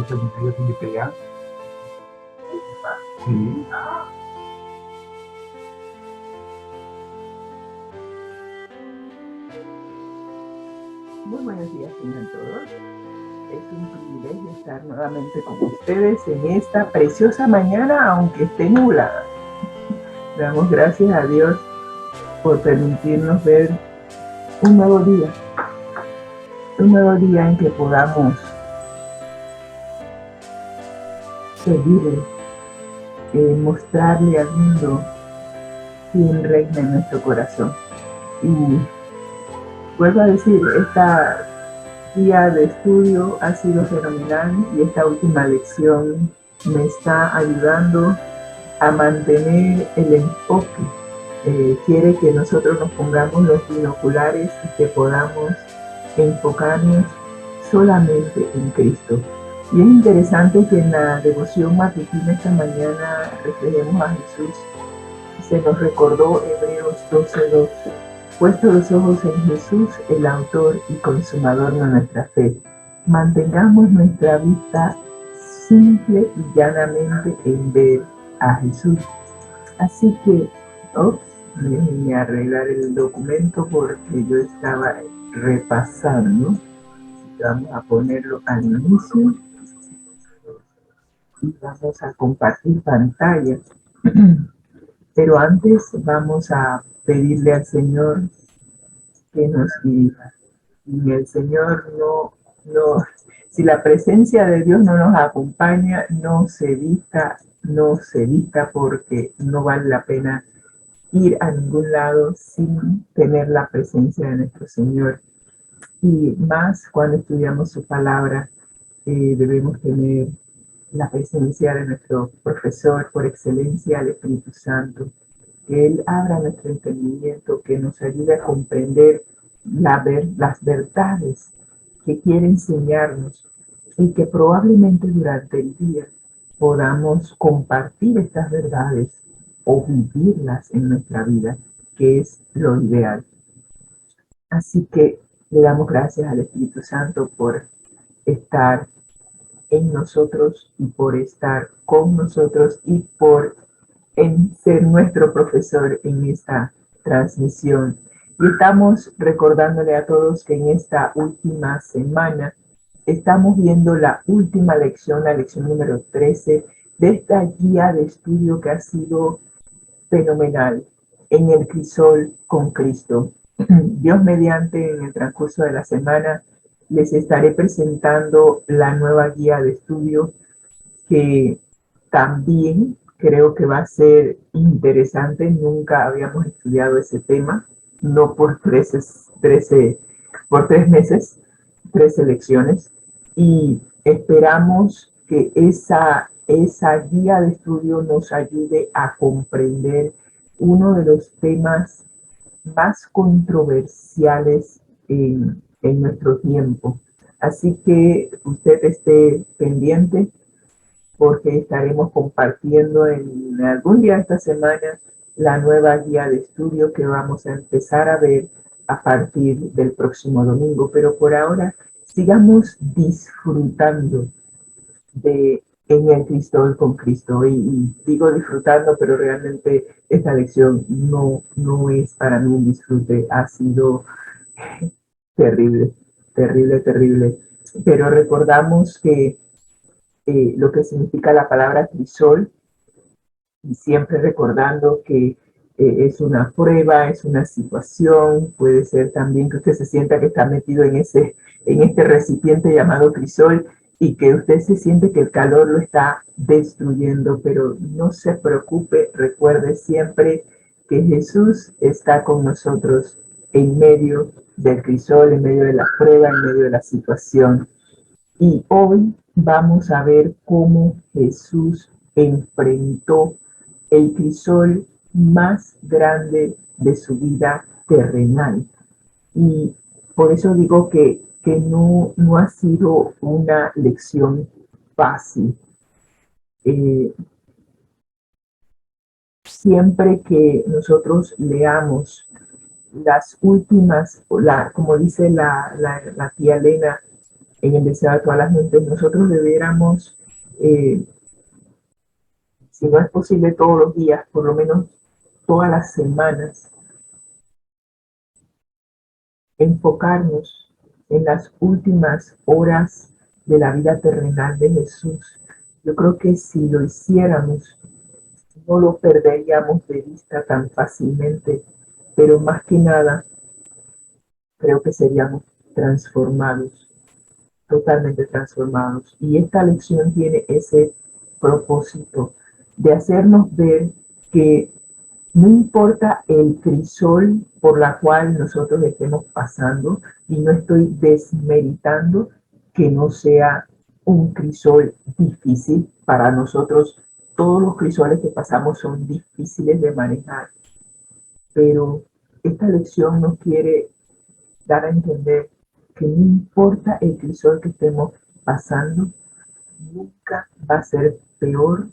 escucha mi video tiene pegado. Sí. Muy buenos días tengan todos. Es un privilegio estar nuevamente con ustedes en esta preciosa mañana, aunque esté nublada. Damos gracias a Dios por permitirnos ver un nuevo día en que podamos seguirle, mostrarle al mundo quién reina en nuestro corazón. Y vuelvo a decir, esta guía de estudio ha sido fenomenal y esta última lección me está ayudando a mantener el enfoque. Quiere que nosotros nos pongamos los binoculares y que podamos enfocarnos solamente en Cristo. Y es interesante que en la devoción matutina esta mañana reflejemos a Jesús. Se nos recordó Hebreos 12:2. Puesto los ojos en Jesús, el autor y consumador de nuestra fe. Mantengamos nuestra vista simple y llanamente en ver a Jesús. Así que, déjenme arreglar el documento porque yo estaba repasando. Vamos a ponerlo al inicio y vamos a compartir pantalla. Pero antes vamos a pedirle al Señor que nos dirija. Y el Señor si la presencia de Dios no nos acompaña, no se vista porque no vale la pena ir a ningún lado sin tener la presencia de nuestro Señor. Y más cuando estudiamos su palabra, debemos tener la presencia de nuestro profesor por excelencia, el Espíritu Santo, que Él abra nuestro entendimiento, que nos ayude a comprender las verdades que quiere enseñarnos y que probablemente durante el día podamos compartir estas verdades o vivirlas en nuestra vida, que es lo ideal. Así que le damos gracias al Espíritu Santo por estar en nosotros y por estar con nosotros y por ser nuestro profesor en esta transmisión. Y estamos recordándole a todos que en esta última semana estamos viendo la última lección, la lección número 13 de esta guía de estudio que ha sido fenomenal, en el crisol con Cristo. Dios mediante, en el transcurso de la semana, les estaré presentando la nueva guía de estudio que también creo que va a ser interesante. Nunca habíamos estudiado ese tema, no por 3 meses, 13 lecciones, y esperamos que esa guía de estudio nos ayude a comprender uno de los temas más controversiales en nuestro tiempo. Así que usted esté pendiente porque estaremos compartiendo en algún día de esta semana la nueva guía de estudio que vamos a empezar a ver a partir del próximo domingo. Pero por ahora sigamos disfrutando de en el Cristo con Cristo. Y digo disfrutando, pero realmente esta lección no es para mí un disfrute. Ha sido terrible, terrible, terrible. Pero recordamos que lo que significa la palabra crisol, y siempre recordando que es una prueba, es una situación, puede ser también que usted se sienta que está metido en este recipiente llamado crisol y que usted se siente que el calor lo está destruyendo, pero no se preocupe, recuerde siempre que Jesús está con nosotros en medio del crisol, en medio de la prueba, en medio de la situación. Y hoy vamos a ver cómo Jesús enfrentó el crisol más grande de su vida terrenal. Y por eso digo que no ha sido una lección fácil. Siempre que nosotros leamos las últimas, como dice la tía Elena, en el deseo de toda la gente, nosotros debiéramos, si no es posible todos los días, por lo menos todas las semanas, enfocarnos en las últimas horas de la vida terrenal de Jesús. Yo creo que si lo hiciéramos, no lo perderíamos de vista tan fácilmente, pero más que nada, creo que seríamos transformados, totalmente transformados. Y esta lección tiene ese propósito de hacernos ver que no importa el crisol por la cual nosotros estemos pasando, y no estoy desmeritando que no sea un crisol difícil para nosotros. Todos los crisoles que pasamos son difíciles de manejar, pero esta lección nos quiere dar a entender que no importa el crisol que estemos pasando, nunca va a ser peor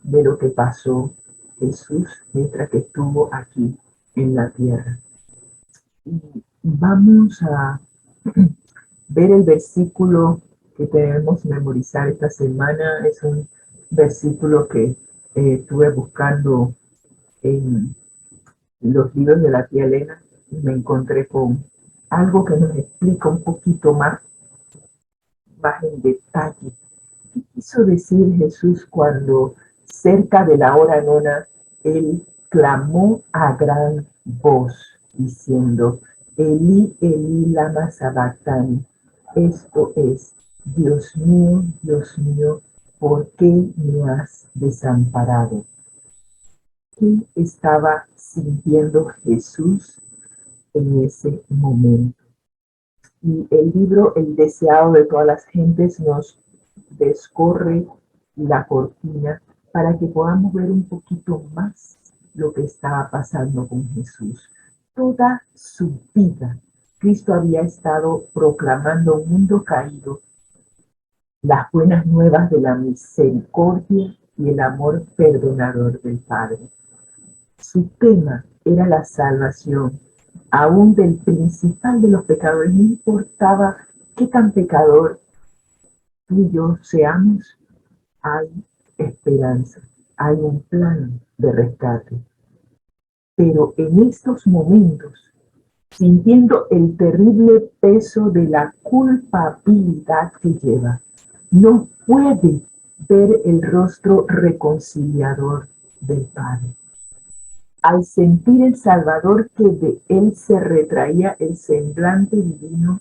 de lo que pasó Jesús mientras que estuvo aquí en la tierra. Y vamos a ver el versículo que tenemos que memorizar esta semana. Es un versículo que estuve buscando en los libros de la tía Elena y me encontré con algo que nos explica un poquito más en detalle. ¿Qué quiso decir Jesús cuando cerca de la hora nona él clamó a gran voz diciendo: Elí, Elí, lama sabactani? Esto es: Dios mío, ¿por qué me has desamparado? ¿Qué estaba sintiendo Jesús en ese momento? Y el libro El deseado de todas las gentes nos descorre la cortina para que podamos ver un poquito más lo que estaba pasando con Jesús. Toda su vida, Cristo había estado proclamando a un mundo caído las buenas nuevas de la misericordia y el amor perdonador del Padre. Su tema era la salvación, aún del principal de los pecadores. No importaba qué tan pecador tú y yo seamos, hay esperanza, hay un plan de rescate. Pero en estos momentos, sintiendo el terrible peso de la culpabilidad que lleva, no puede ver el rostro reconciliador del Padre. Al sentir el Salvador que de él se retraía el semblante divino,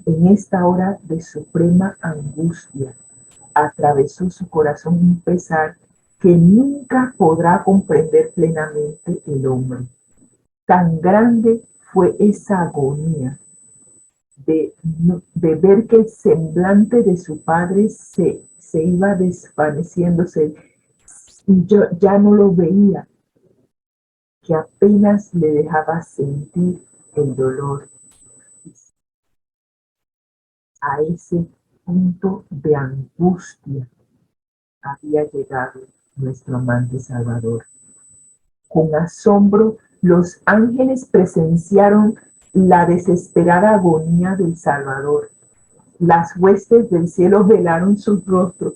en esta hora de suprema angustia, atravesó su corazón un pesar que nunca podrá comprender plenamente el hombre. Tan grande fue esa agonía de ver que el semblante de su padre se iba desvaneciéndose. Yo ya no lo veía, que apenas le dejaba sentir el dolor. A ese punto de angustia había llegado nuestro amante Salvador. Con asombro, los ángeles presenciaron la desesperada agonía del Salvador. Las huestes del cielo velaron sus rostros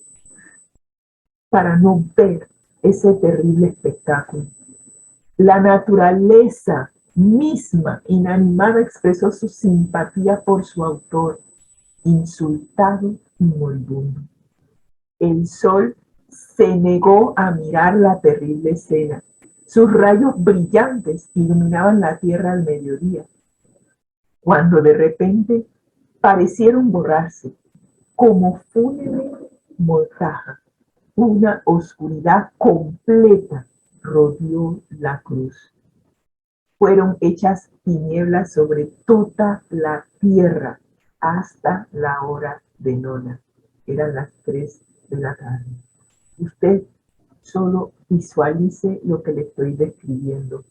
para no ver ese terrible espectáculo. La naturaleza misma inanimada expresó su simpatía por su autor, insultado y moribundo. El sol se negó a mirar la terrible escena. Sus rayos brillantes iluminaban la tierra al mediodía, cuando de repente parecieron borrarse, como fúnebre mortaja. Una oscuridad completa rodeó la cruz. Fueron hechas tinieblas sobre toda la tierra hasta la hora de nona. Eran las 3 de la tarde. Usted solo visualice lo que le estoy describiendo.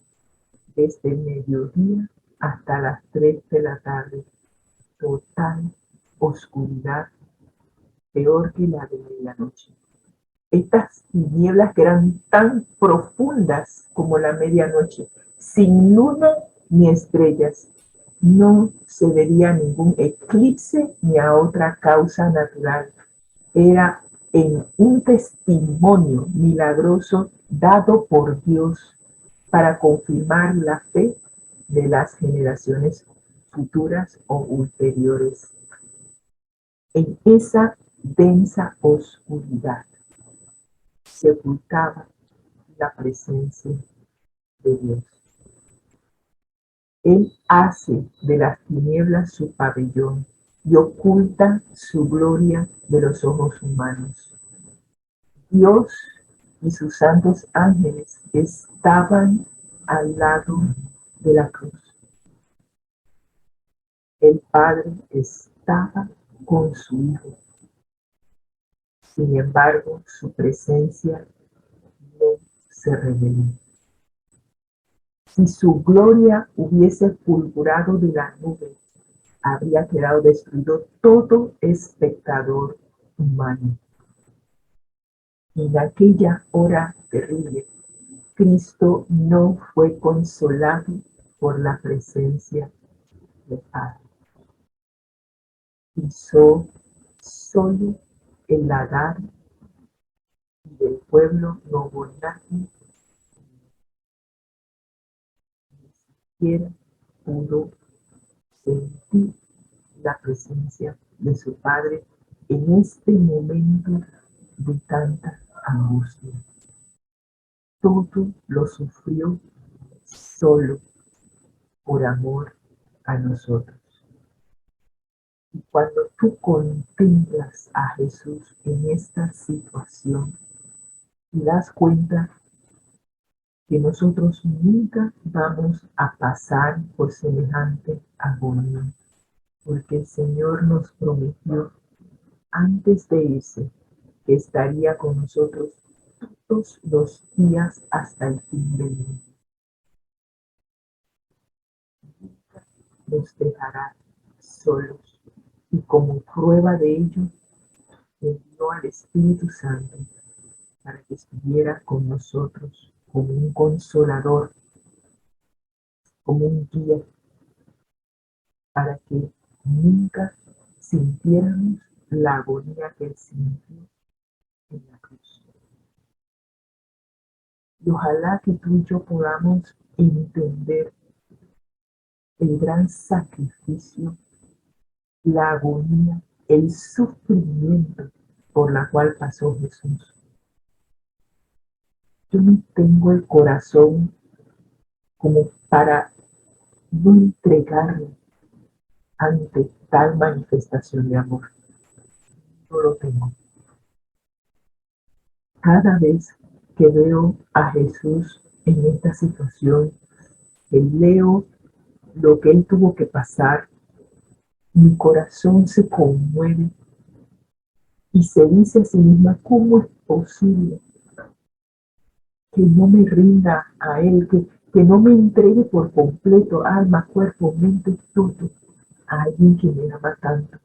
Desde el mediodía hasta las 3 de la tarde. Total oscuridad, peor que la de medianoche. Estas tinieblas que eran tan profundas como la medianoche, sin luna ni estrellas, no se vería ningún eclipse ni a otra causa natural. Era en un testimonio milagroso dado por Dios para confirmar la fe de las generaciones futuras o ulteriores. En esa densa oscuridad se ocultaba la presencia de Dios. Él hace de las tinieblas su pabellón y oculta su gloria de los ojos humanos. Dios y sus santos ángeles estaban al lado de la cruz. El Padre estaba con su Hijo. Sin embargo, su presencia no se reveló. Si su gloria hubiese fulgurado de la nube, habría quedado destruido todo espectador humano. En aquella hora terrible, Cristo no fue consolado por la presencia del Padre. Pisó solo el lagar y del pueblo no hubo nadie, ni siquiera pudo sentir la presencia de su Padre en este momento de tanta angustia. Todo lo sufrió solo por amor a nosotros. Y cuando tú contemplas a Jesús en esta situación, te das cuenta que nosotros nunca vamos a pasar por semejante agonía, porque el Señor nos prometió antes de irse que estaría con nosotros todos los días hasta el fin del mundo. Nos dejará solos y como prueba de ello envió al Espíritu Santo para que estuviera con nosotros como un consolador, como un guía, para que nunca sintiéramos la agonía que él sintió en la cruz. Y ojalá que tú y yo podamos entender el gran sacrificio, la agonía, el sufrimiento por la cual pasó Jesús. Yo no tengo el corazón como para no entregarme ante tal manifestación de amor. No lo tengo. Cada vez que veo a Jesús en esta situación, que leo lo que él tuvo que pasar, mi corazón se conmueve y se dice a sí misma, ¿cómo es posible que no me rinda a él, que no me entregue por completo, alma, cuerpo, mente, todo, a alguien que me ama tanto?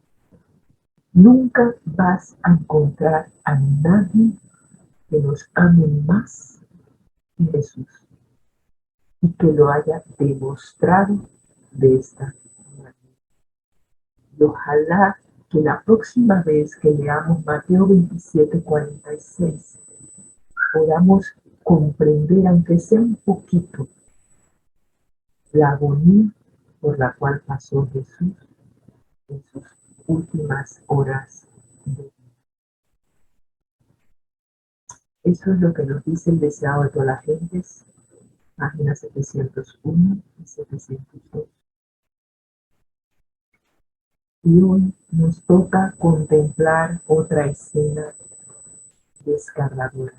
Nunca vas a encontrar a nadie que nos ame más que Jesús y que lo haya demostrado de esta manera. Y ojalá que la próxima vez que leamos Mateo 27:46 podamos comprender, aunque sea un poquito, la agonía por la cual pasó Jesús en sus últimas horas de vida. Eso es lo que nos dice el deseado de todas las gentes, páginas 701 y 702. Y hoy nos toca contemplar otra escena desgarradora.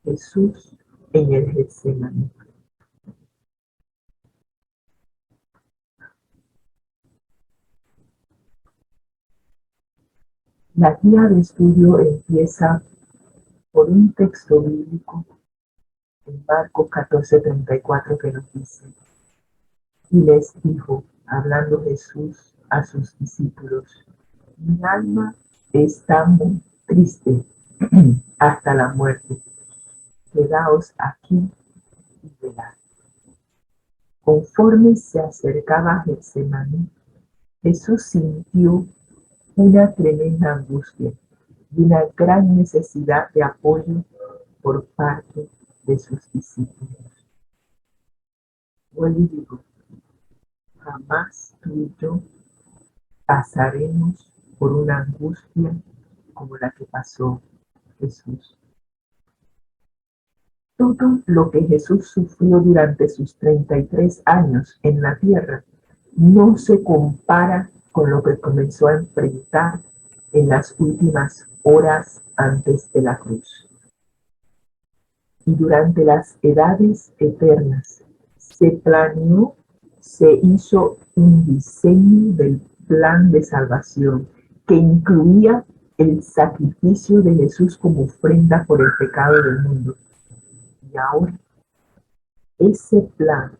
Jesús en el Getsemaní. La guía de estudio empieza por un texto bíblico en Marcos 14:34 que nos dice: y les dijo, hablando Jesús a sus discípulos, mi alma está muy triste hasta la muerte. Quedaos aquí y velad. Conforme se acercaba a Getsemaní, Jesús sintió una tremenda angustia y una gran necesidad de apoyo por parte de sus discípulos. Vuelvo y digo, jamás tú y yo pasaremos por una angustia como la que pasó Jesús. Todo lo que Jesús sufrió durante sus 33 años en la tierra no se compara con lo que comenzó a enfrentar en las últimas horas antes de la cruz. Y durante las edades eternas se planeó, se hizo un diseño del plan de salvación que incluía el sacrificio de Jesús como ofrenda por el pecado del mundo. Y ahora, ese plan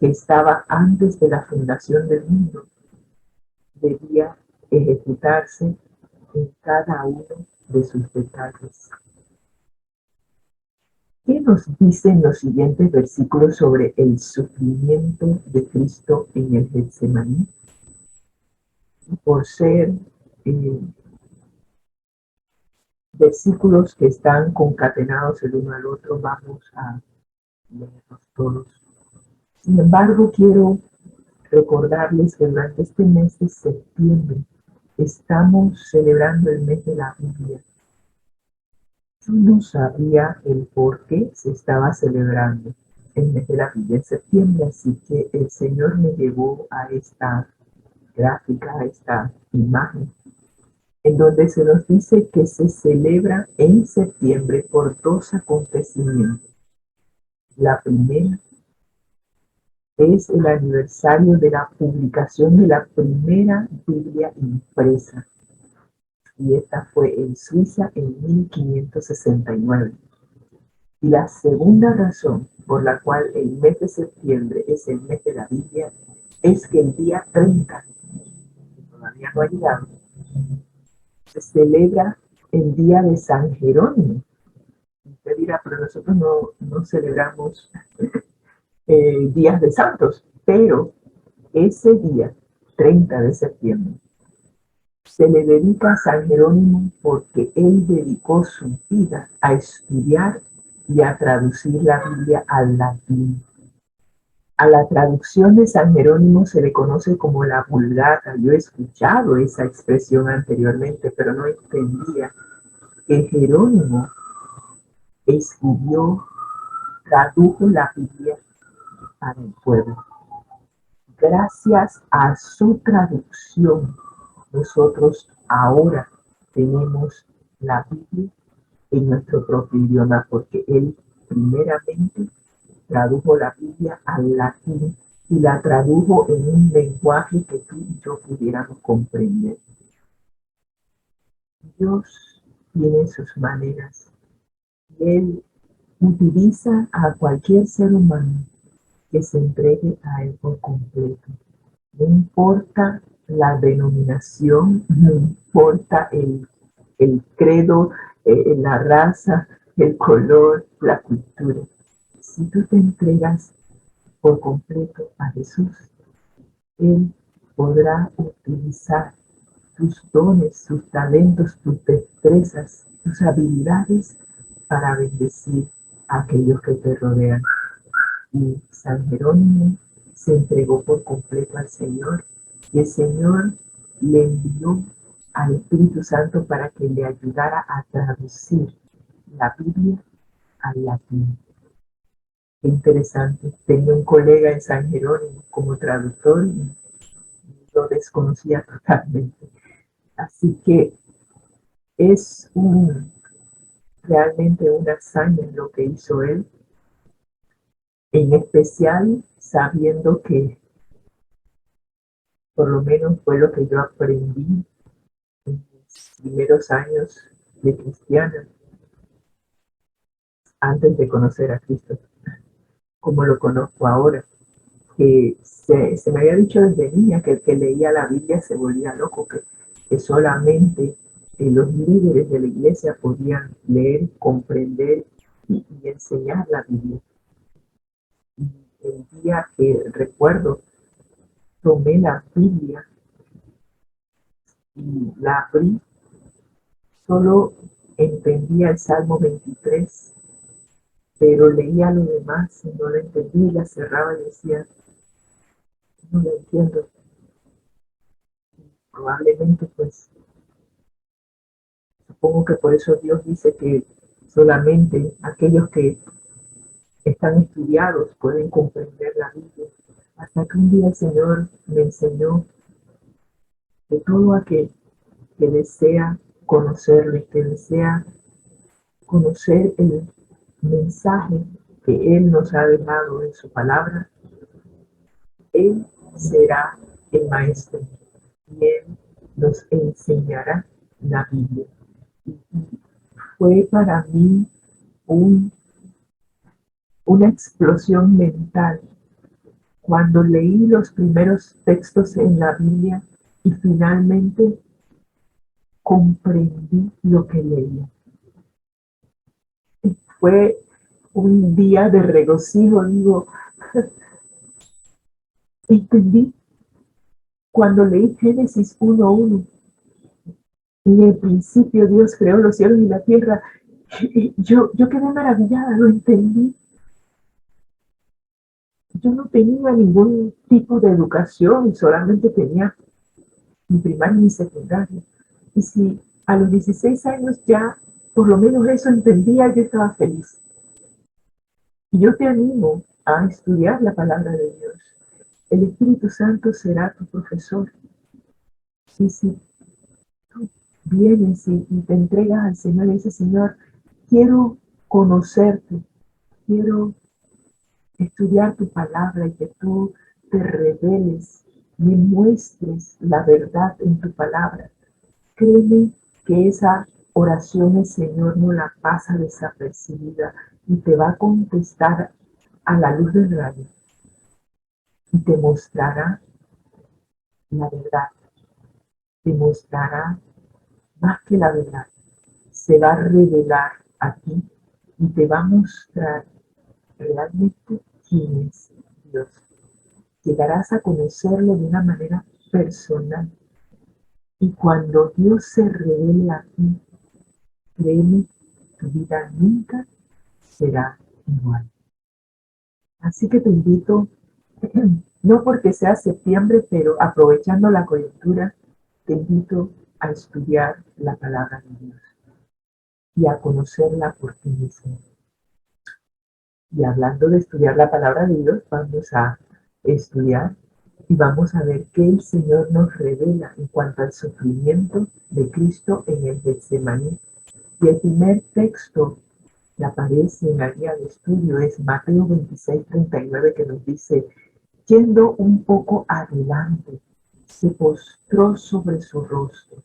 que estaba antes de la fundación del mundo debía ejecutarse en cada uno de sus detalles. ¿Qué nos dicen los siguientes versículos sobre el sufrimiento de Cristo en el Getsemaní? Por ser versículos que están concatenados el uno al otro, vamos a leerlos todos. Sin embargo, quiero recordarles que durante este mes de septiembre estamos celebrando el mes de la Biblia. Yo no sabía el por qué se estaba celebrando el mes de la Biblia en septiembre, así que el Señor me llevó a esta gráfica, a esta imagen, en donde se nos dice que se celebra en septiembre por dos acontecimientos. La primera es el aniversario de la publicación de la primera Biblia impresa, y esta fue en Suiza en 1569. Y la segunda razón por la cual el mes de septiembre es el mes de la Biblia es que el día 30, que todavía no ha llegado, se celebra el día de San Jerónimo. Usted dirá, pero nosotros no celebramos días de santos, pero ese día, 30 de septiembre, se le dedica a San Jerónimo porque él dedicó su vida a estudiar y a traducir la Biblia al latín. A la traducción de San Jerónimo se le conoce como la Vulgata. Yo he escuchado esa expresión anteriormente, pero no entendía que Jerónimo escribió, tradujo la Biblia para el pueblo. Gracias a su traducción, nosotros ahora tenemos la Biblia en nuestro propio idioma, porque él primeramente tradujo la Biblia al latín y la tradujo en un lenguaje que tú y yo pudiéramos comprender. Dios tiene sus maneras y Él utiliza a cualquier ser humano que se entregue a Él por completo. No importa la denominación, no importa el credo, la raza, el color, la cultura. Si tú te entregas por completo a Jesús, Él podrá utilizar tus dones, tus talentos, tus destrezas, tus habilidades para bendecir a aquellos que te rodean. Y San Jerónimo se entregó por completo al Señor y el Señor le envió al Espíritu Santo para que le ayudara a traducir la Biblia al latín. Qué interesante. Tenía un colega en San Jerónimo como traductor y lo desconocía totalmente. Así que es realmente una hazaña lo que hizo él, en especial sabiendo que, por lo menos fue lo que yo aprendí en mis primeros años de cristiana, antes de conocer a Cristo, como lo conozco ahora, que se me había dicho desde niña que el que leía la Biblia se volvía loco, que solamente los líderes de la iglesia podían leer, comprender y enseñar la Biblia. el día que recuerdo, tomé la Biblia y la abrí, solo entendía el Salmo 23, pero leía lo demás y no lo entendí, la cerraba y decía, no lo entiendo. Probablemente, pues, supongo que por eso Dios dice que solamente aquellos que están estudiados pueden comprender la Biblia. Hasta que un día el Señor me enseñó que todo aquel que desea conocerle, que desea conocer el mensaje que Él nos ha dejado en su palabra, Él será el maestro y Él nos enseñará la Biblia. Y fue para mí un, una explosión mental cuando leí los primeros textos en la Biblia y finalmente comprendí lo que leía. Fue un día de regocijo, digo, entendí cuando leí Génesis 1:1. En el principio Dios creó los cielos y la tierra. Yo quedé maravillada, lo entendí. Yo no tenía ningún tipo de educación, solamente tenía mi primaria y mi secundaria. Y si a los 16 años ya por lo menos eso entendía, yo estaba feliz. Y yo te animo a estudiar la palabra de Dios. El Espíritu Santo será tu profesor. Y si tú vienes y te entregas al Señor y dices, Señor, quiero conocerte, quiero estudiar tu palabra y que tú te reveles, me muestres la verdad en tu palabra. Créeme que esa oración el Señor no la pasa desapercibida y te va a contestar a la luz del rayo y te mostrará la verdad, te mostrará más que la verdad, se va a revelar a ti y te va a mostrar realmente quién es Dios. Llegarás a conocerlo de una manera personal y cuando Dios se revele a ti, créeme, tu vida nunca será igual. Así que te invito, no porque sea septiembre, pero aprovechando la coyuntura, te invito a estudiar la palabra de Dios y a conocerla por ti mismo. Y hablando de estudiar la palabra de Dios, vamos a estudiar y vamos a ver qué el Señor nos revela en cuanto al sufrimiento de Cristo en el Getsemaní. Y el primer texto que aparece en la guía de estudio es Mateo 26:39, que nos dice, yendo un poco adelante, se postró sobre su rostro,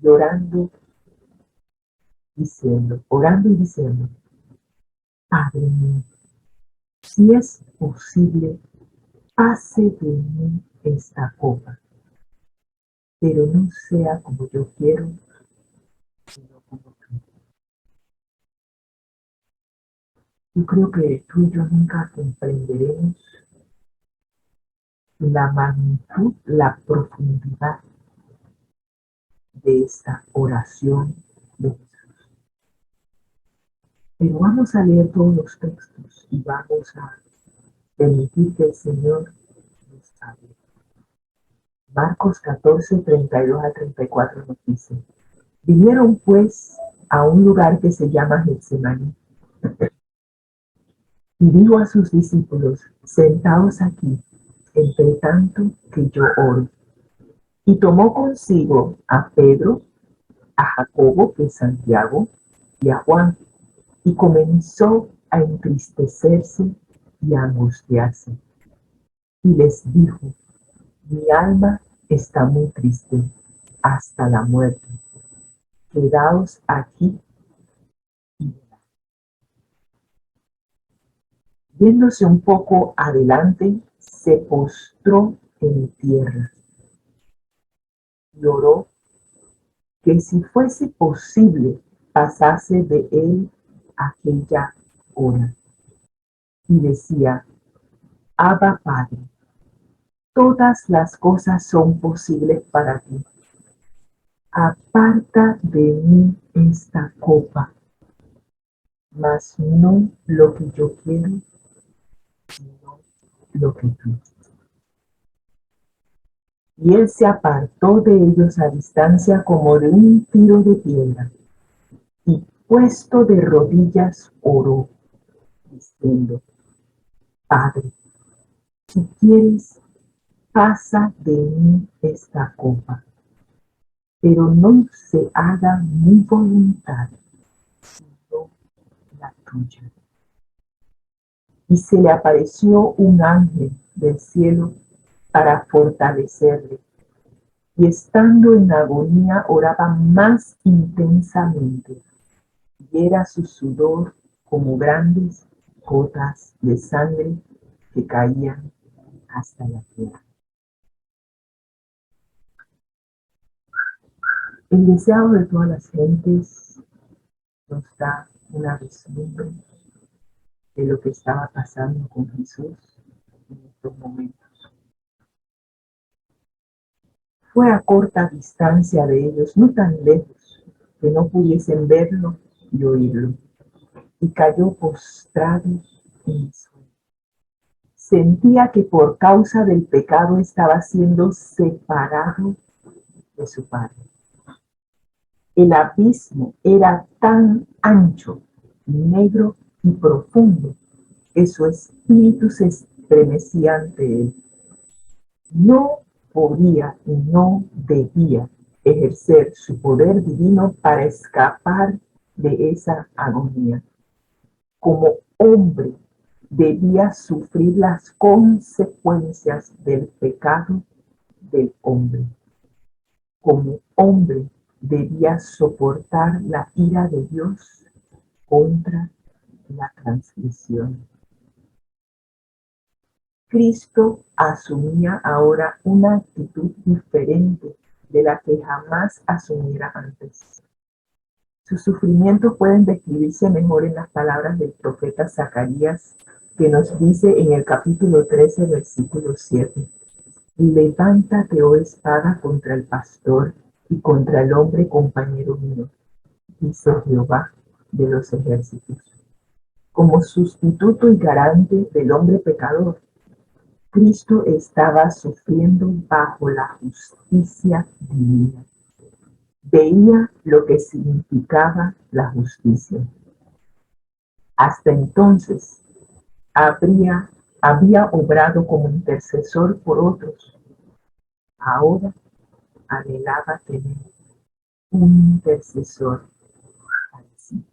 llorando, diciendo, orando y diciendo, Padre mío, si es posible, pase de mí esta copa, pero no sea como yo quiero, sino como tú. Yo creo que tú y yo nunca comprenderemos la magnitud, la profundidad de esta oración de Jesús. Pero vamos a leer todos los textos y vamos a permitir que el Señor nos hable. Marcos 14:32-34 nos dice, vinieron pues a un lugar que se llama Getsemaní y dijo a sus discípulos, sentaos aquí, entre tanto que yo oro. Y tomó consigo a Pedro, a Jacobo, que es Santiago, y a Juan, y comenzó a entristecerse y a angustiarse. Y les dijo, mi alma está muy triste hasta la muerte. Quedaos aquí y velad. Yéndose un poco adelante, se postró en tierra y oró que si fuese posible pasase de él aquella hora. Y decía, Abba Padre, todas las cosas son posibles para ti. Aparta de mí esta copa, mas no lo que yo quiero, sino lo que tú. Y él se apartó de ellos a distancia como de un tiro de piedra, y puesto de rodillas oró, diciendo: Padre, si quieres, pasa de mí esta copa, pero no se haga mi voluntad, sino la tuya. Y se le apareció un ángel del cielo para fortalecerle, y estando en agonía oraba más intensamente, y era su sudor como grandes gotas de sangre que caían hasta la tierra. El deseado de todas las gentes nos da una vislumbre de lo que estaba pasando con Jesús en estos momentos. Fue a corta distancia de ellos, no tan lejos, que no pudiesen verlo y oírlo, y cayó postrado en el suelo. Sentía que por causa del pecado estaba siendo separado de su Padre. El abismo era tan ancho, negro y profundo que su espíritu se estremecía ante él. No podía y no debía ejercer su poder divino para escapar de esa agonía. Como hombre, debía sufrir las consecuencias del pecado del hombre. Como hombre, debía soportar la ira de Dios contra la transgresión. Cristo asumía ahora una actitud diferente de la que jamás asumiera antes. Sus sufrimientos pueden describirse mejor en las palabras del profeta Zacarías, que nos dice en el capítulo 13, versículo 7: Levántate, oh espada, contra el pastor y contra el hombre compañero mío, dice Jehová de los ejércitos. Como sustituto y garante del hombre pecador, Cristo estaba sufriendo bajo la justicia divina. Veía lo que significaba la justicia. Hasta entonces había obrado como intercesor por otros. Ahora anhelaba tener un intercesor para sí.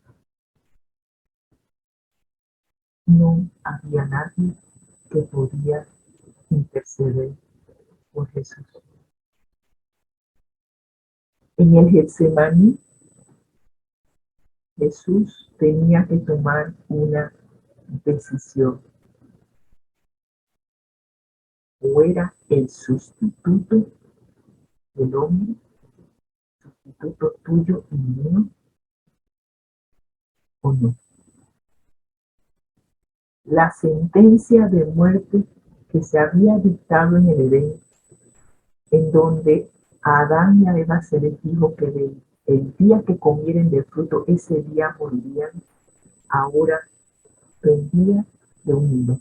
No había nadie que podía interceder por Jesús. En el Getsemaní, Jesús tenía que tomar una decisión. O era el sustituto del hombre, sustituto tuyo y mío, o no. La sentencia de muerte que se había dictado en el Edén, en donde a Adán y a Eva se les dijo que el día que comieren del fruto, ese día morirían, ahora pendía de un hilo.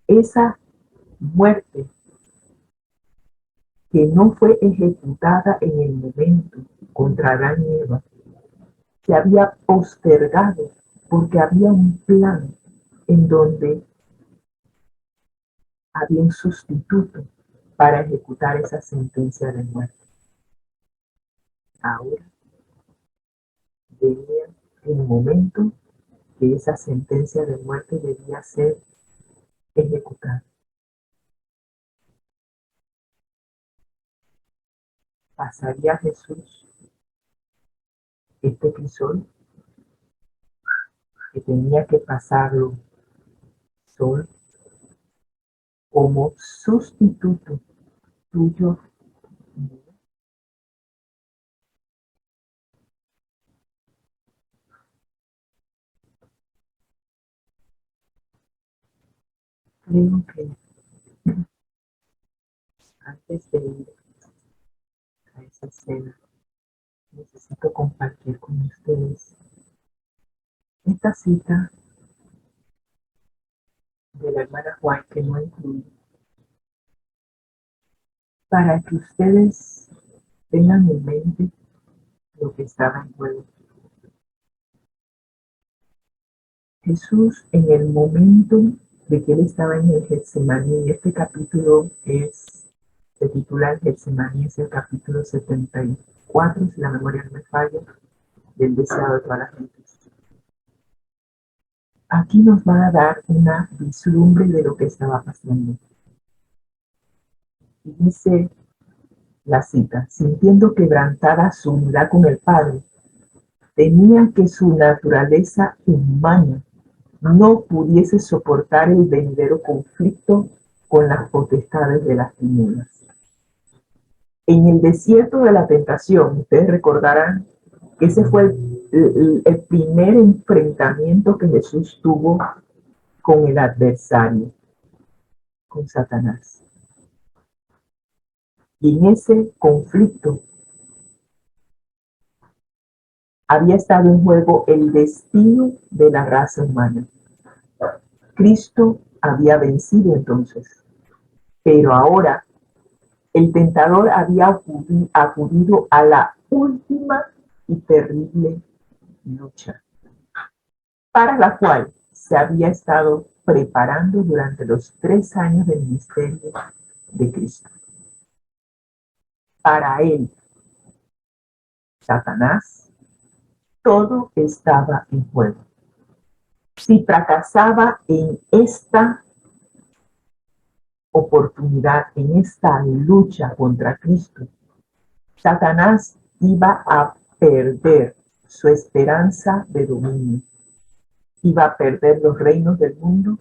Esa muerte que no fue ejecutada en el momento contra Adán y Eva, se había postergado porque había un plan en donde había un sustituto para ejecutar esa sentencia de muerte. Ahora venía el momento que esa sentencia de muerte debía ser ejecutada. ¿Pasaría Jesús este crisol que tenía que pasarlo solo como sustituto tuyo? Creo que antes de ir a esa escena, necesito compartir con ustedes esta cita de la hermana Juan que no incluí, para que ustedes tengan en mente lo que estaba en juego. Jesús, en el momento de que él estaba en el Getsemaní, este capítulo se titula el Getsemaní, es el capítulo 74, si la memoria no me falla, del deseado de todas las gentes. Aquí nos va a dar una vislumbre de lo que estaba pasando. Y dice la cita: sintiendo quebrantada su unidad con el Padre, temía que su naturaleza humana no pudiese soportar el venidero conflicto con las potestades de las tinieblas. En el desierto de la tentación, ustedes recordarán que ese fue el primer enfrentamiento que Jesús tuvo con el adversario, con Satanás. Y en ese conflicto había estado en juego el destino de la raza humana. Cristo había vencido entonces, pero ahora el tentador había acudido a la última y terrible lucha, para la cual se había estado preparando durante los 3 años del ministerio de Cristo. Para él, Satanás, todo estaba en juego. Si fracasaba en esta oportunidad, en esta lucha contra Cristo, Satanás iba a perder su esperanza de dominio. Iba a perder los reinos del mundo,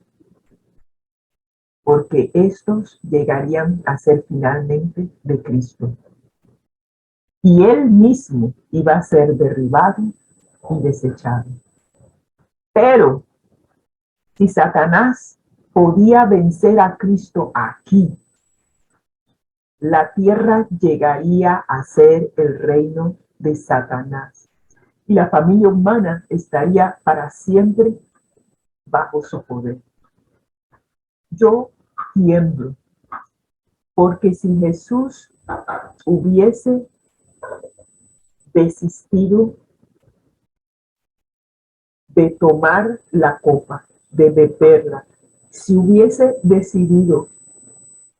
porque estos llegarían a ser finalmente de Cristo. Y él mismo iba a ser derribado y desechado. Pero si Satanás podía vencer a Cristo aquí, la tierra llegaría a ser el reino de Satanás. Y la familia humana estaría para siempre bajo su poder. Yo tiemblo, porque si Jesús hubiese desistido de tomar la copa, de beberla, si hubiese decidido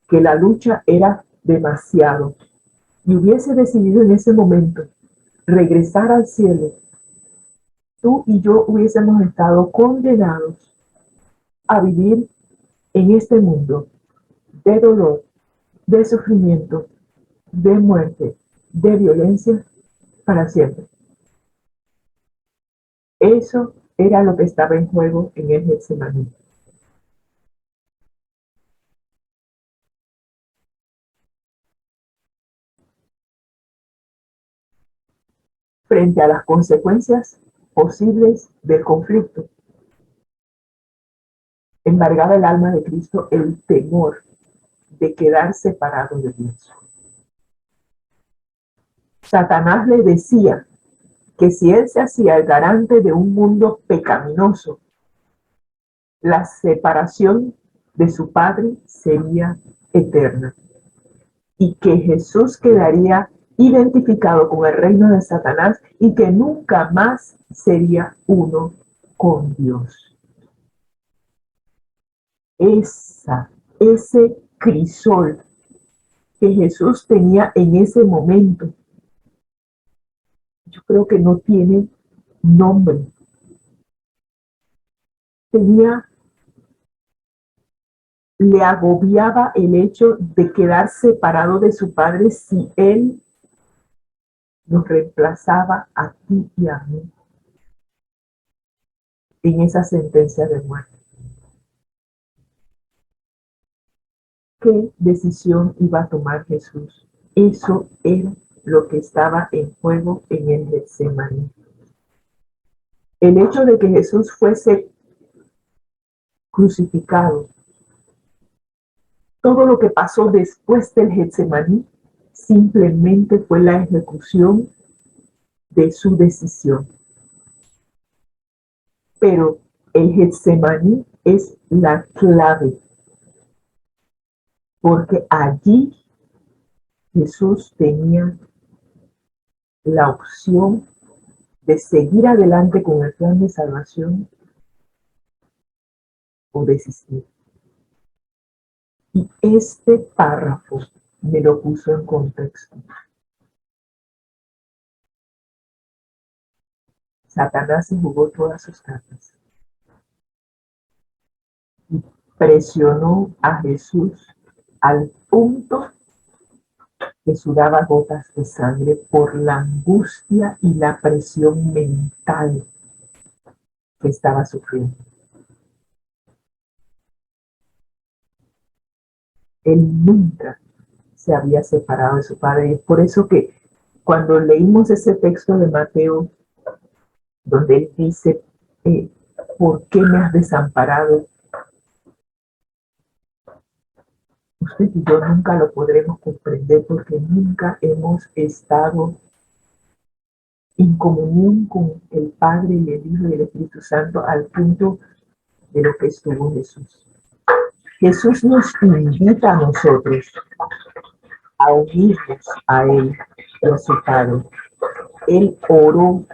que la lucha era demasiado y hubiese decidido en ese momento regresar al cielo, tú y yo hubiésemos estado condenados a vivir en este mundo de dolor, de sufrimiento, de muerte, de violencia para siempre. Eso era lo que estaba en juego en el Getsemaní. Frente a las consecuencias posibles del conflicto, embargaba el alma de Cristo el temor de quedar separado de Dios. Satanás le decía que si él se hacía el garante de un mundo pecaminoso, la separación de su Padre sería eterna y que Jesús quedaría identificado con el reino de Satanás y que nunca más sería uno con Dios. Ese crisol que Jesús tenía en ese momento, yo creo que no tiene nombre. Le agobiaba el hecho de quedar separado de su Padre si él nos reemplazaba a ti y a mí en esa sentencia de muerte. ¿Qué decisión iba a tomar Jesús? Eso era lo que estaba en juego en el Getsemaní. El hecho de que Jesús fuese crucificado Todo lo que pasó después del Getsemaní simplemente fue la ejecución de su decisión. Pero el Getsemaní es la clave, porque allí Jesús tenía la opción de seguir adelante con el plan de salvación o desistir. Y este párrafo me lo puso en contexto. Satanás se jugó todas sus cartas y presionó a Jesús al punto que sudaba gotas de sangre por la angustia y la presión mental que estaba sufriendo. Él nunca se había separado de su padre. Y es por eso que cuando leímos ese texto de Mateo, donde él dice, ¿por qué me has desamparado? Usted y yo nunca lo podremos comprender porque nunca hemos estado en comunión con el Padre y el Hijo y el Espíritu Santo al punto de lo que estuvo Jesús. Jesús nos invita a nosotros a unirnos a Él y a su Padre. Él oró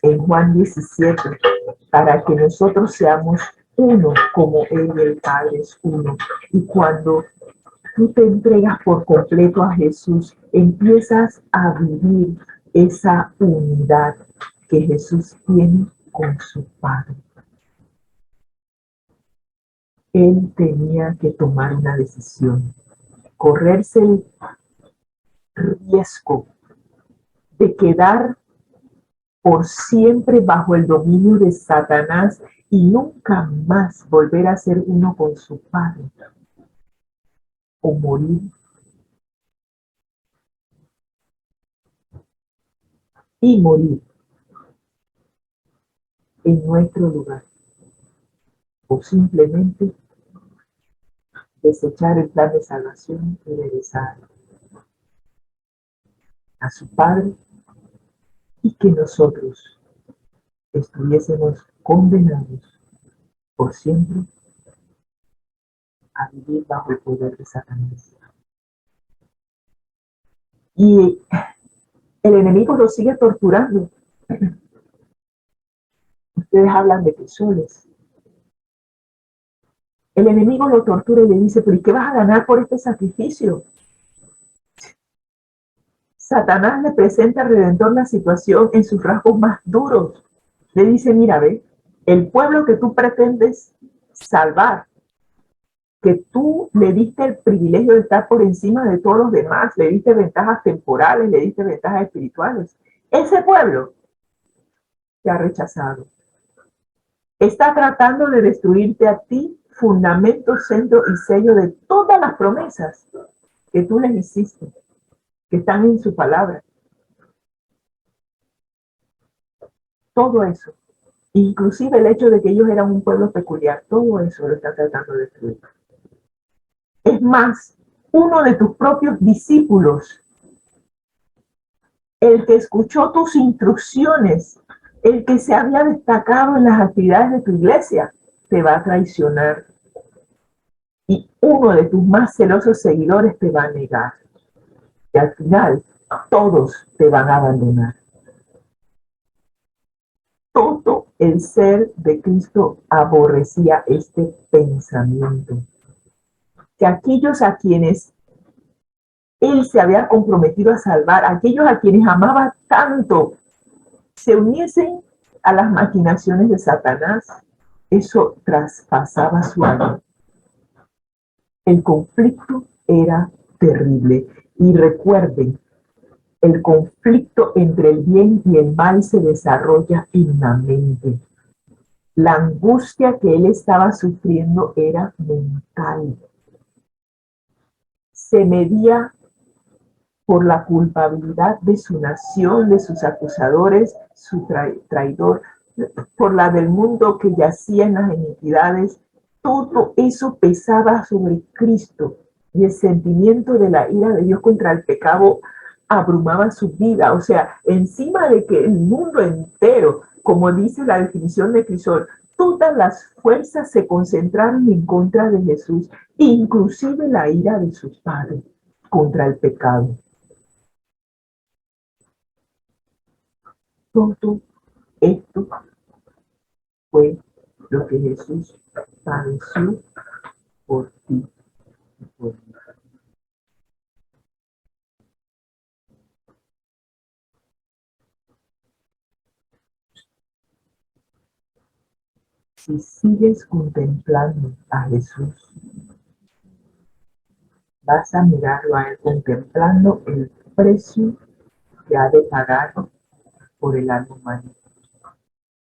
en Juan 17 para que nosotros seamos uno como Él y el Padre es uno. Y cuando tú te entregas por completo a Jesús, empiezas a vivir esa unidad que Jesús tiene con su Padre. Él tenía que tomar una decisión, correrse el riesgo de quedar por siempre bajo el dominio de Satanás y nunca más volver a ser uno con su Padre, o morir y morir en nuestro lugar, o simplemente desechar el plan de salvación y regresar a su Padre y que nosotros estuviésemos condenados por siempre a vivir bajo el poder de Satanás. Y el enemigo lo sigue torturando. Ustedes hablan de pisoles. El enemigo lo tortura y le dice, pero ¿y qué vas a ganar por este sacrificio? Satanás le presenta al Redentor la situación en sus rasgos más duros. Le dice, mira, ve, el pueblo que tú pretendes salvar, que tú le diste el privilegio de estar por encima de todos los demás, le diste ventajas temporales, le diste ventajas espirituales. Ese pueblo te ha rechazado. Está tratando de destruirte a ti, fundamento, centro y sello de todas las promesas que tú les hiciste, que están en su palabra. Todo eso, inclusive el hecho de que ellos eran un pueblo peculiar, todo eso lo está tratando de destruir. Es más, uno de tus propios discípulos, el que escuchó tus instrucciones, el que se había destacado en las actividades de tu iglesia, te va a traicionar. Y uno de tus más celosos seguidores te va a negar. Y al final, todos te van a abandonar. Todo el ser de Cristo aborrecía este pensamiento. Que aquellos a quienes Él se había comprometido a salvar, aquellos a quienes amaba tanto, se uniesen a las maquinaciones de Satanás, eso traspasaba su alma. El conflicto era terrible. Y recuerden, el conflicto entre el bien y el mal se desarrolla en la mente. La angustia que él estaba sufriendo era mental. Se medía por la culpabilidad de su nación, de sus acusadores, su traidor, por la del mundo que yacía en las iniquidades. Todo eso pesaba sobre Cristo y el sentimiento de la ira de Dios contra el pecado abrumaba su vida. O sea, encima de que el mundo entero, como dice la definición de Crisol, todas las fuerzas se concentraron en contra de Jesús, inclusive la ira de sus padres contra el pecado. Todo esto fue lo que Jesús padeció por ti y por mí. Si sigues contemplando a Jesús, vas a mirarlo a él contemplando el precio que ha de pagar por el alma humana.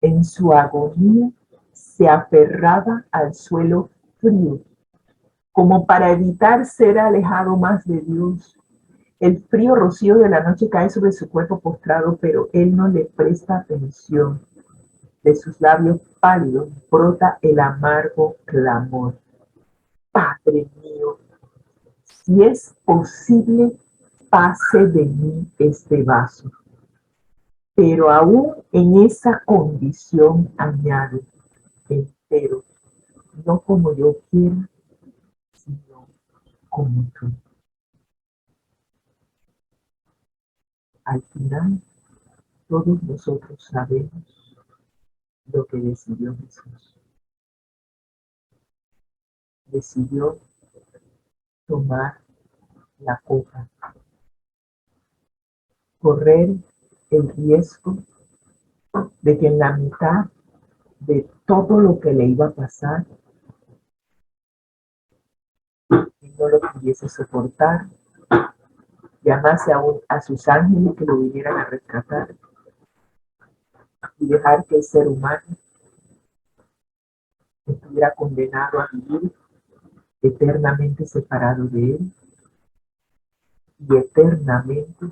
En su agonía se aferraba al suelo frío, como para evitar ser alejado más de Dios. El frío rocío de la noche cae sobre su cuerpo postrado, pero él no le presta atención. De sus labios pálidos brota el amargo clamor. Padre mío, si es posible, pase de mí este vaso. Pero aún en esa condición añade, entero, no como yo quiera, sino como tú. Al final, todos nosotros sabemos lo que decidió Jesús. Decidió tomar la copa, correr el riesgo de que en la mitad de todo lo que le iba a pasar, él no lo pudiese soportar, llamase a sus ángeles que lo vinieran a rescatar y dejar que el ser humano estuviera condenado a vivir eternamente separado de él y eternamente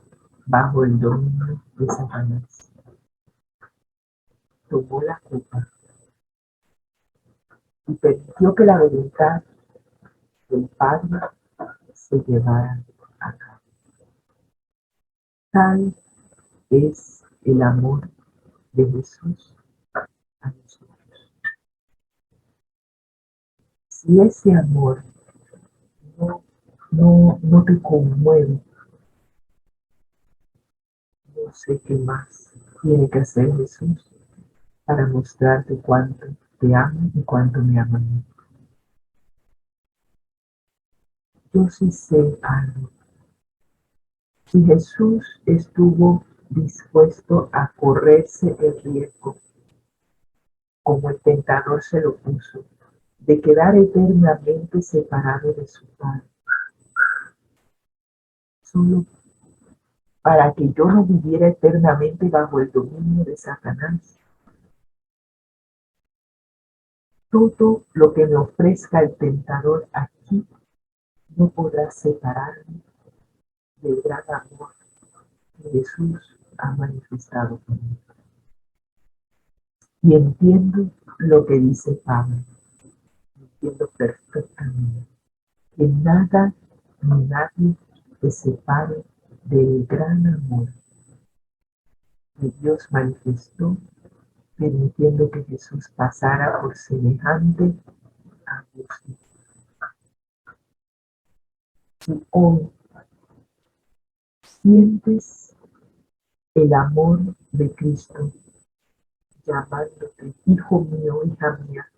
bajo el dominio de Satanás. Tomó la copa y permitió que la voluntad del Padre se llevara a cabo. Tal es el amor de Jesús a nosotros. Si ese amor no te conmueve, no sé qué más tiene que hacer Jesús para mostrarte cuánto te amo y cuánto me ama a mí. Yo sí sé algo. Si Jesús estuvo dispuesto a correrse el riesgo, como el tentador se lo puso, de quedar eternamente separado de su Padre, solo para que yo no viviera eternamente bajo el dominio de Satanás. Todo lo que me ofrezca el tentador aquí no podrá separarme del gran amor que Jesús ha manifestado conmigo. Y entiendo lo que dice Pablo, entiendo perfectamente que nada ni nadie te separe del gran amor que Dios manifestó, permitiendo que Jesús pasara por semejante angustia. Si hoy sientes el amor de Cristo llamándote hijo mío, hija mía,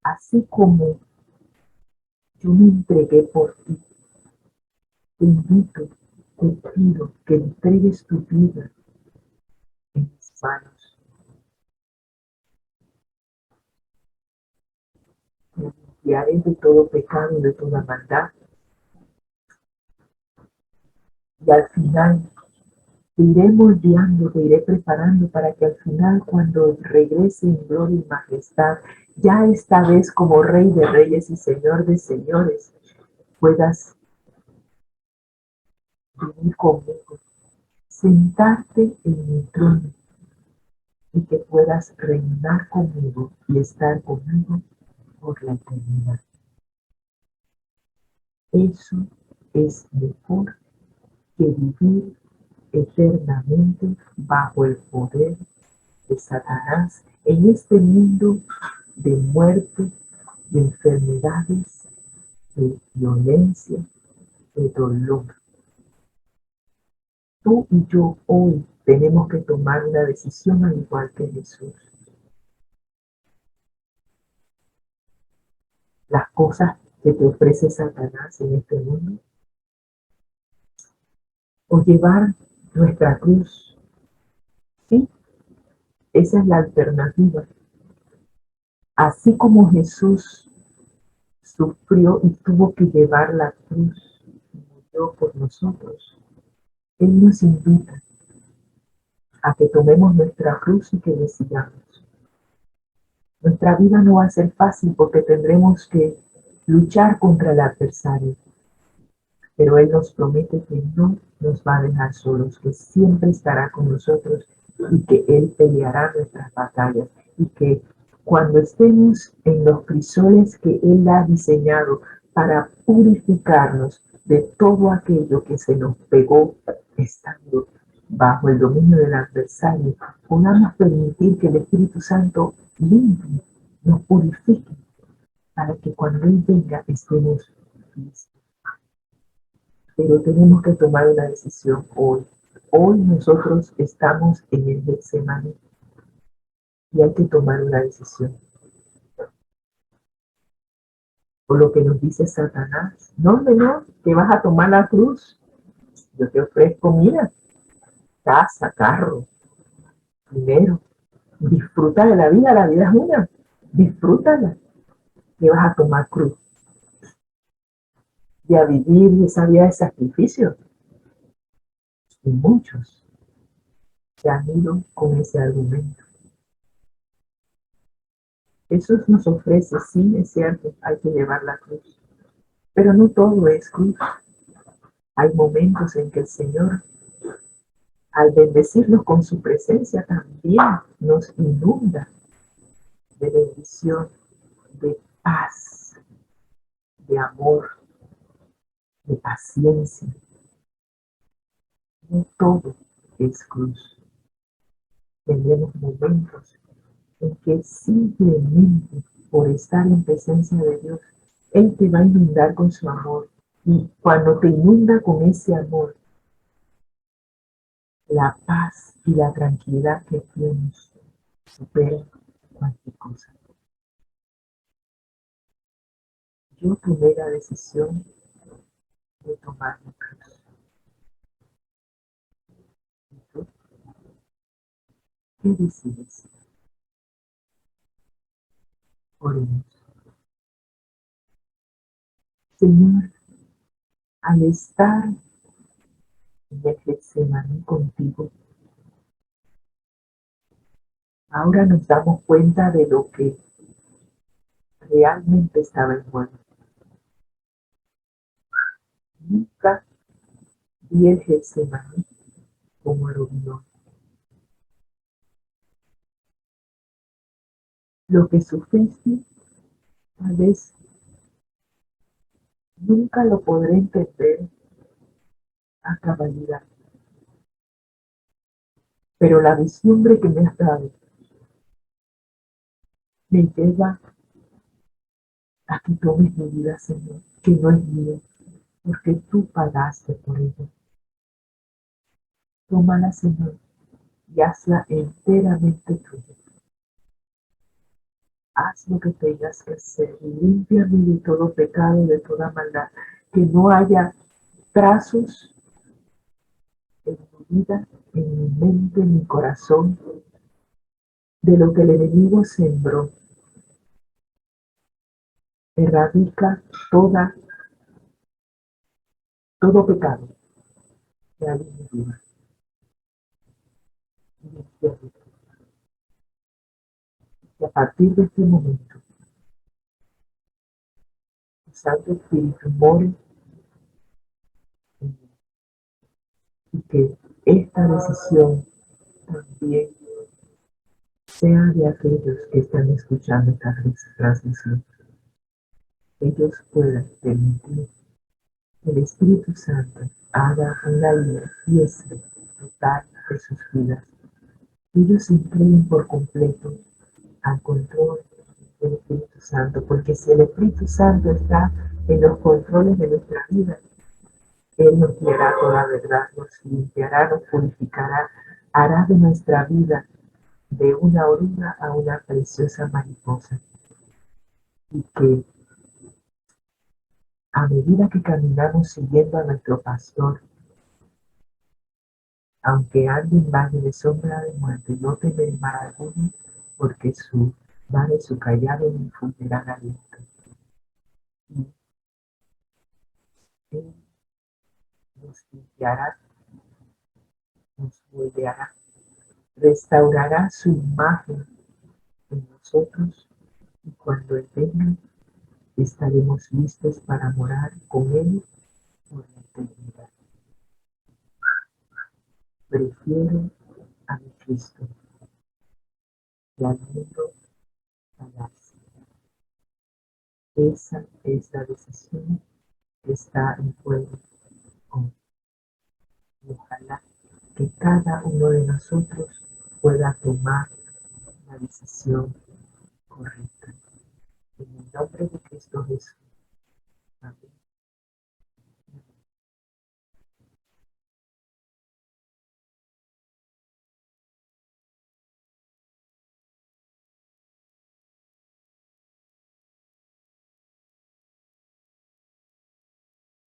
así como yo me entregué por ti, te invito, te pido que entregues tu vida en mis manos. Te limpiaré de todo pecado y de toda maldad. Y al final te iré moldeando, te iré preparando para que al final, cuando regrese en gloria y majestad, ya esta vez como Rey de Reyes y Señor de Señores, puedas venir conmigo, sentarte en mi trono y que puedas reinar conmigo y estar conmigo por la eternidad. Eso es mejor que vivir eternamente bajo el poder de Satanás en este mundo de muerte, de enfermedades, de violencia, de dolor. Tú y yo hoy tenemos que tomar una decisión al igual que Jesús. Las cosas que te ofrece Satanás en este mundo, o llevar nuestra cruz. Sí, esa es la alternativa. Así como Jesús sufrió y tuvo que llevar la cruz y murió por nosotros, Él nos invita a que tomemos nuestra cruz y que le sigamos. Nuestra vida no va a ser fácil porque tendremos que luchar contra el adversario, pero Él nos promete que no nos va a dejar solos, que siempre estará con nosotros y que Él peleará nuestras batallas y que cuando estemos en los crisoles que Él ha diseñado para purificarnos de todo aquello que se nos pegó estando bajo el dominio del adversario, podamos permitir que el Espíritu Santo limpie, nos purifique, para que cuando Él venga estemos listos. Pero tenemos que tomar una decisión hoy. Hoy nosotros estamos en el Getsemaní y hay que tomar una decisión. Por lo que nos dice Satanás, no, no, que vas a tomar la cruz. Yo te ofrezco, mira, casa, carro, dinero. Disfruta de la vida es una. Disfrútala, que vas a tomar cruz y a vivir esa vida de sacrificio. Y muchos se han ido con ese argumento. Jesús nos ofrece, sí, es cierto, hay que llevar la cruz. Pero no todo es cruz. Hay momentos en que el Señor, al bendecirnos con su presencia, también nos inunda de bendición, de paz, de amor, de paciencia. No todo es cruz. Tendremos momentos en que simplemente por estar en presencia de Dios, Él te va a inundar con su amor. Y cuando te inunda con ese amor, la paz y la tranquilidad que tienes supera cualquier cosa. Yo tomé la decisión de tomar mi cruz. ¿Y tú qué decides? Oremos. Señor, al estar en el Getsemaní contigo, ahora nos damos cuenta de lo que realmente estaba en juego. Nunca vi el Getsemaní como Arubión. Lo que sufriste, tal vez nunca lo podré entender a cabalidad, pero la visión que me has dado me lleva a que tomes mi vida, Señor, que no es mío, porque tú pagaste por ella. Tómala, Señor, y hazla enteramente tuya. Haz lo que tengas que hacer, límpiame de todo pecado, de toda maldad, que no haya trazos en mi vida, en mi mente, en mi corazón, de lo que el enemigo sembró. Erradica todo pecado que hay en mi vida. Y a partir de este momento, el Santo Espíritu more en mí, y que esta decisión también sea de aquellos que están escuchando esta transmisión. Ellos puedan permitir el Espíritu Santo haga una limpieza total de sus vidas. Ellos se entreguen por completo al control del Espíritu Santo, porque si el Espíritu Santo está en los controles de nuestra vida, Él nos guiará toda verdad, nos limpiará, nos purificará, hará de nuestra vida de una oruga a una preciosa mariposa. Y que a medida que caminamos siguiendo a nuestro pastor, aunque ande en valle de sombra de muerte, no temeré mal alguno, porque su vara y su callado me infundirán aliento. Y Él nos limpiará, nos moldeará, restaurará su imagen en nosotros, y cuando Él venga, estaremos listos para morar con Él por la eternidad. Prefiero a mi Cristo y al mundo hallarse. Esa es la decisión que está en juego hoy. Y ojalá que cada uno de nosotros pueda tomar la decisión correcta. En el nombre de Cristo Jesús.